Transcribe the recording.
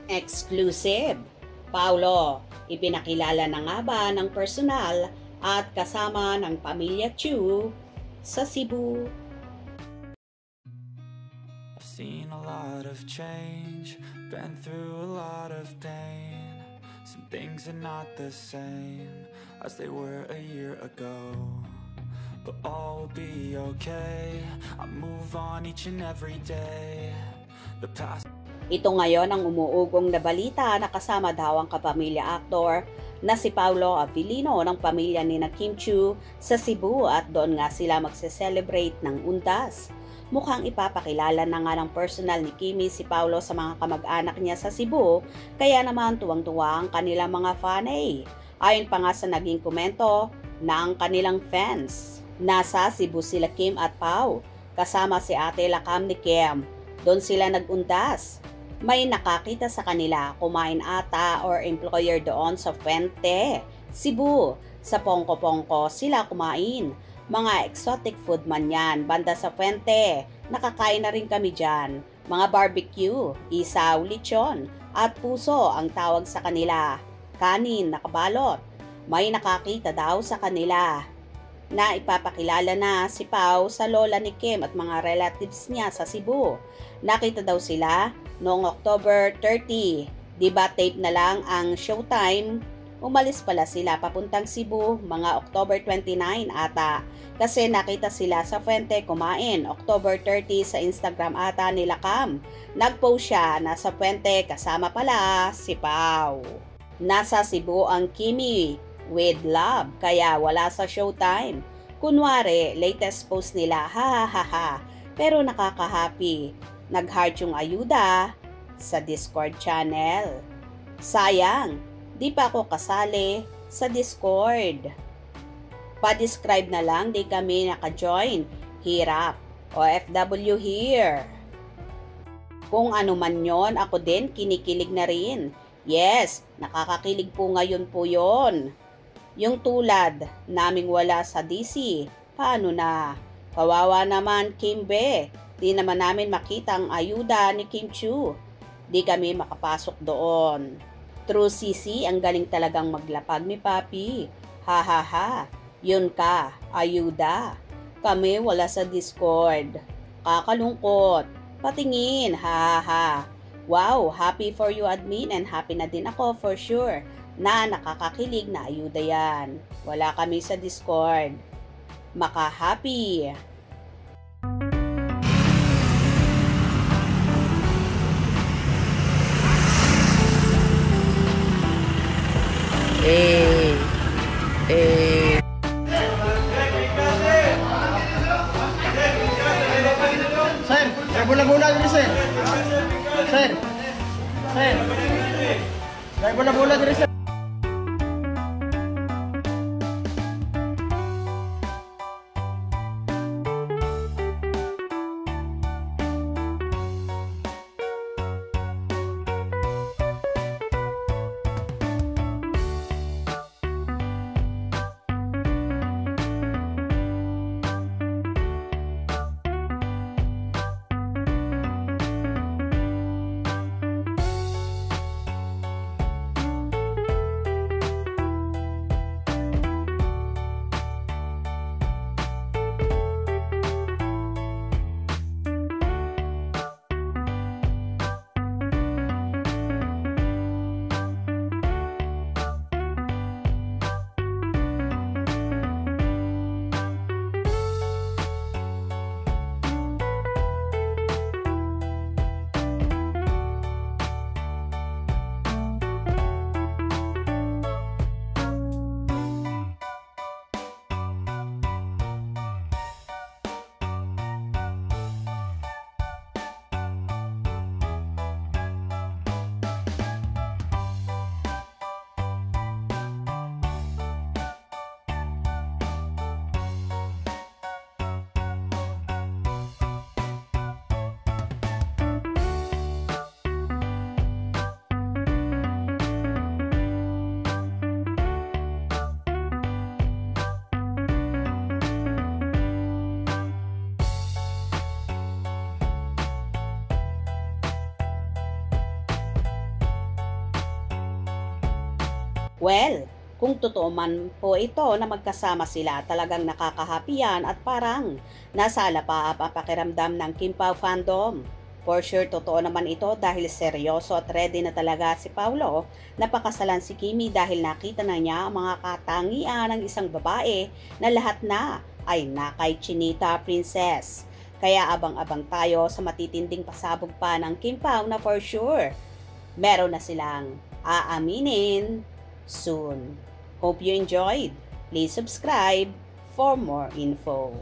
Exclusive. Paulo, ipinakilala na nga ba ng personal at kasama ng pamilya Chu sa Cebu? I've seen a lot of change, been through a lot of pain. Some things are not the same as they were a year ago, but all will be okay. I move on each and every day. The past. Ito ngayon ang umuugong na balita na kasama daw ang kapamilya aktor na si Paulo Abilino ng pamilya ni Kim Chiu sa Cebu at doon nga sila magse-celebrate ng undas. Mukhang ipapakilala na nga ng personal ni Kimi si Paulo sa mga kamag-anak niya sa Cebu, kaya naman tuwang-tuwa ang kanilang mga fanay. Ayon pa nga sa naging komento ng kanilang fans, nasa Cebu sila Kim at Pau, kasama si ate Lakam ni Kim. Doon sila nag-undas. May nakakita sa kanila kumain ata or employer doon sa Fuente, Cebu. Sa Pongko-Pongko sila kumain. Mga exotic food man yan, banda sa Fuente. Nakakain na rin kami dyan. Mga barbecue, isaw, lechon, at puso ang tawag sa kanila. Kanin, nakabalot. May nakakita daw sa kanila na ipapakilala na si Pau sa lola ni Kim at mga relatives niya sa Cebu. Nakita daw sila noong October 30. Diba tape na lang ang showtime? Umalis pala sila papuntang Cebu mga October 29 ata. Kasi nakita sila sa Fuente kumain October 30 sa Instagram ata nila Cam. Nag-post siya na sa Fuente kasama pala si Pau. Nasa Cebu ang Kimi with love kaya wala sa showtime. Kunwari, latest post nila ha ha ha ha. Pero nakaka-happy. Nag-heart yung ayuda sa Discord channel. Sayang, di pa ako kasali sa Discord. Pa-describe na lang, di kami naka-join. Hirap. OFW here. Kung ano man yon, ako din kinikilig na rin. Yes, nakakakilig po ngayon po yon. Yung tulad, naming wala sa DC. Paano na? Kawawa naman, Kimbe. Di naman namin makita ang ayuda ni Kim Chiu. Di kami makapasok doon. True CC, ang galing talagang maglapag ni Papi. Ha ha ha. Yun ka, ayuda. Kami wala sa Discord. Kakalungkot. Patingin, ha ha ha. Wow, happy for you admin and happy na din ako for sure na nakakakilig na ayuda yan. Wala kami sa Discord. Maka-happy. Sir, saya bola-bola diri sir. Sir. Sir. Saya bola-bola diri sir. Well, kung totoo man po ito na magkasama sila, talagang nakakahappy yan at parang nasa alapaap ang pakiramdam ng Kim Pao fandom. For sure, totoo naman ito dahil seryoso at ready na talaga si Paulo na pakasalan si Kimi dahil nakita na niya ang mga katangian ng isang babae na lahat na ay nakay Chinita Princess. Kaya abang-abang tayo sa matitinding pasabog pa ng Kim Pao na for sure meron na silang aaminin soon. Hope you enjoyed. Please subscribe for more info.